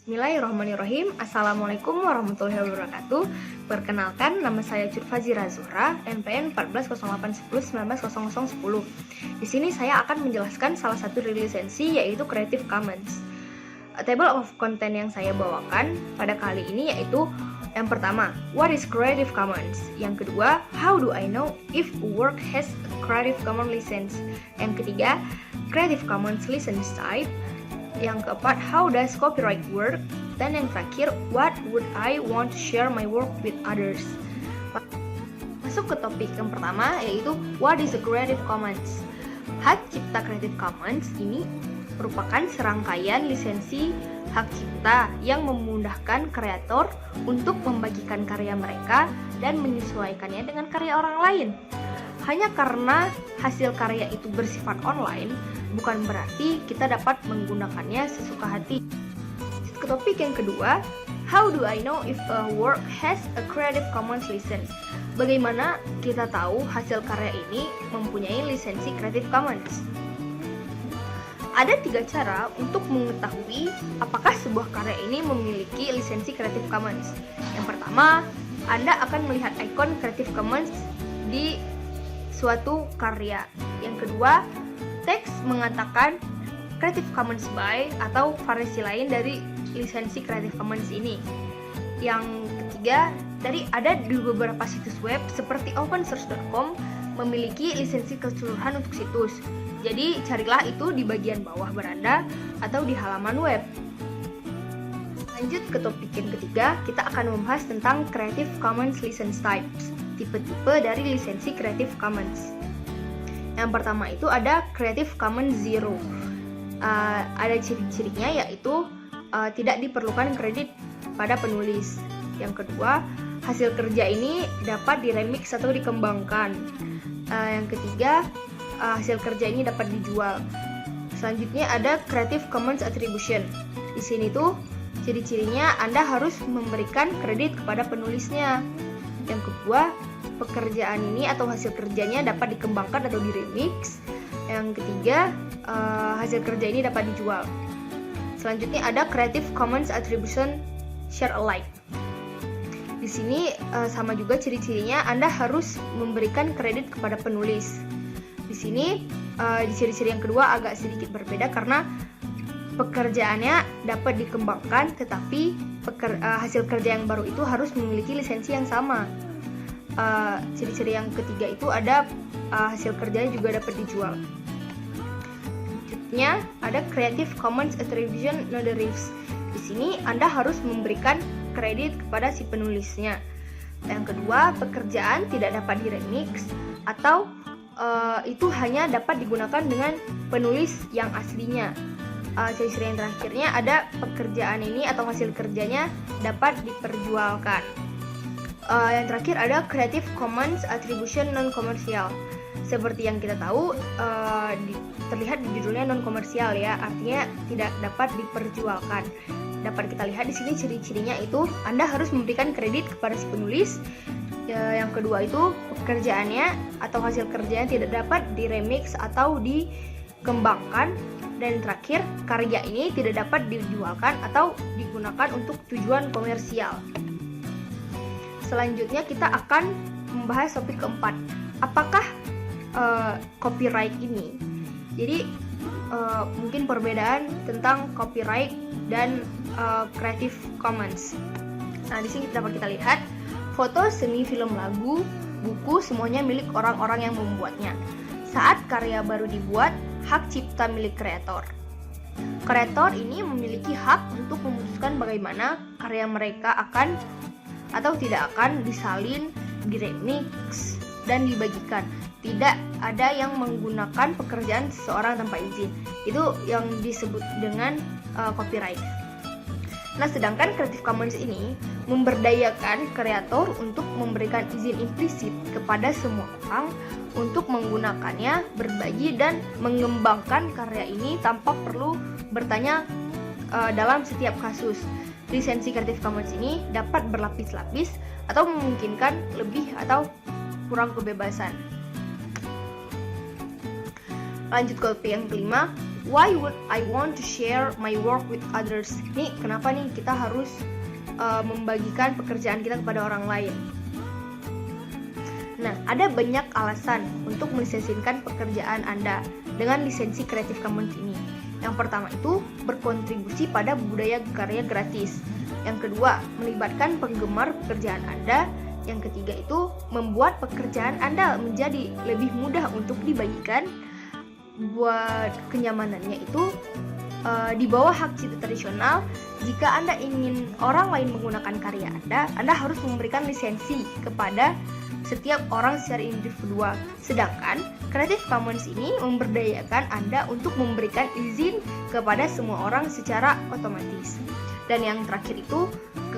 Bismillahirrahmanirrahim. Assalamualaikum warahmatullahi wabarakatuh. Perkenalkan, nama saya Curfazira Zuhra, NPM 140810190010. Di sini saya akan menjelaskan salah satu lisensi, yaitu Creative Commons. Table of content yang saya bawakan pada kali ini yaitu yang pertama, what is Creative Commons? Yang kedua, how do I know if a work has a Creative Commons license? Yang ketiga, Creative Commons license type. Yang keempat, how does copyright work? Dan yang terakhir, what would I want to share my work with others? Masuk ke topik yang pertama, yaitu what is a Creative Commons? Hak cipta Creative Commons ini merupakan serangkaian lisensi hak cipta yang memudahkan kreator untuk membagikan karya mereka dan menyesuaikannya dengan karya orang lain. Hanya karena hasil karya itu bersifat online, bukan berarti kita dapat menggunakannya sesuka hati. Ke topik yang kedua, how do I know if a work has a Creative Commons license? Bagaimana kita tahu hasil karya ini mempunyai lisensi Creative Commons? Ada 3 cara untuk mengetahui apakah sebuah karya ini memiliki lisensi Creative Commons. Yang pertama, Anda akan melihat ikon Creative Commons di suatu karya. Yang kedua, teks mengatakan Creative Commons by atau variasi lain dari lisensi Creative Commons ini. Yang ketiga, ada di beberapa situs web seperti opensource.com memiliki lisensi keseluruhan untuk situs. Jadi carilah itu di bagian bawah beranda atau di halaman web. Lanjut ke topik yang ketiga, kita akan membahas tentang Creative Commons license types, tipe-tipe dari lisensi Creative Commons. Yang pertama itu ada Creative Commons Zero. Ada ciri-cirinya yaitu tidak diperlukan kredit pada penulis. Yang kedua, hasil kerja ini dapat diremix atau dikembangkan. Yang ketiga, hasil kerja ini dapat dijual. Selanjutnya ada Creative Commons Attribution. Di sini tuh ciri-cirinya Anda harus memberikan kredit kepada penulisnya. Yang kedua, pekerjaan ini atau hasil kerjanya dapat dikembangkan atau diremix. Yang ketiga, hasil kerja ini dapat dijual. Selanjutnya ada Creative Commons Attribution Share Alike. Di sini sama juga ciri-cirinya Anda harus memberikan kredit kepada penulis. Di sini di ciri-ciri yang kedua agak sedikit berbeda karena pekerjaannya dapat dikembangkan, tetapi hasil kerja yang baru itu harus memiliki lisensi yang sama. Ciri-ciri yang ketiga itu ada hasil kerjanya juga dapat dijual. Selanjutnya ada Creative Commons Attribution No Derivatives. Di sini Anda harus memberikan kredit kepada si penulisnya. Yang kedua, pekerjaan tidak dapat diremix atau itu hanya dapat digunakan dengan penulis yang aslinya. Ciri-ciri yang terakhirnya ada pekerjaan ini atau hasil kerjanya dapat diperjualkan. Yang terakhir ada Creative Commons Attribution Non-Commercial. Seperti yang kita tahu, terlihat di judulnya non-komersial ya, artinya tidak dapat diperjualkan. Dapat kita lihat di sini ciri-cirinya itu Anda harus memberikan kredit kepada si penulis. Yang kedua itu pekerjaannya atau hasil kerjanya tidak dapat diremix atau dikembangkan. Dan terakhir, karya ini tidak dapat dijualkan atau digunakan untuk tujuan komersial. Selanjutnya kita akan membahas topik keempat. Apakah copyright ini? Jadi mungkin perbedaan tentang copyright dan Creative Commons. Nah, di sini dapat kita lihat foto, seni, film, lagu, buku semuanya milik orang-orang yang membuatnya. Saat karya baru dibuat, hak cipta milik kreator. Kreator ini memiliki hak untuk memutuskan bagaimana karya mereka akan atau tidak akan disalin, diremix, dan dibagikan. Tidak ada yang menggunakan pekerjaan seseorang tanpa izin. Itu yang disebut dengan copyright. Nah, sedangkan Creative Commons ini memberdayakan kreator untuk memberikan izin implisit kepada semua orang untuk menggunakannya, berbagi, dan mengembangkan karya ini tanpa perlu bertanya dalam setiap kasus. Lisensi Creative Commons ini dapat berlapis-lapis atau memungkinkan lebih atau kurang kebebasan. Lanjut ke topik yang kelima, Why would I want to share my work with others? Nih, kenapa nih kita harus membagikan pekerjaan kita kepada orang lain? Nah, ada banyak alasan untuk melisensikan pekerjaan Anda dengan lisensi Creative Commons ini. Yang pertama itu berkontribusi pada budaya karya gratis. Yang kedua, melibatkan penggemar pekerjaan Anda. Yang ketiga itu membuat pekerjaan Anda menjadi lebih mudah untuk dibagikan. Buat kenyamanannya itu di bawah hak cipta tradisional, jika Anda ingin orang lain menggunakan karya Anda harus memberikan lisensi kepada setiap orang secara individual. Sedangkan Creative Commons ini memberdayakan Anda untuk memberikan izin kepada semua orang secara otomatis. Dan yang terakhir itu,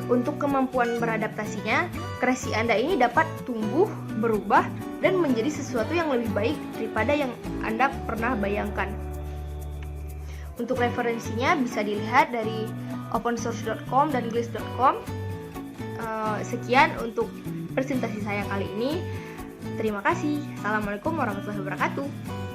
untuk kemampuan beradaptasinya, kreasi Anda ini dapat tumbuh, berubah, dan menjadi sesuatu yang lebih baik daripada yang Anda pernah bayangkan. Untuk referensinya bisa dilihat dari opensource.com dan glitch.com. Sekian untuk presentasi saya kali ini. Terima kasih. Assalamualaikum warahmatullahi wabarakatuh.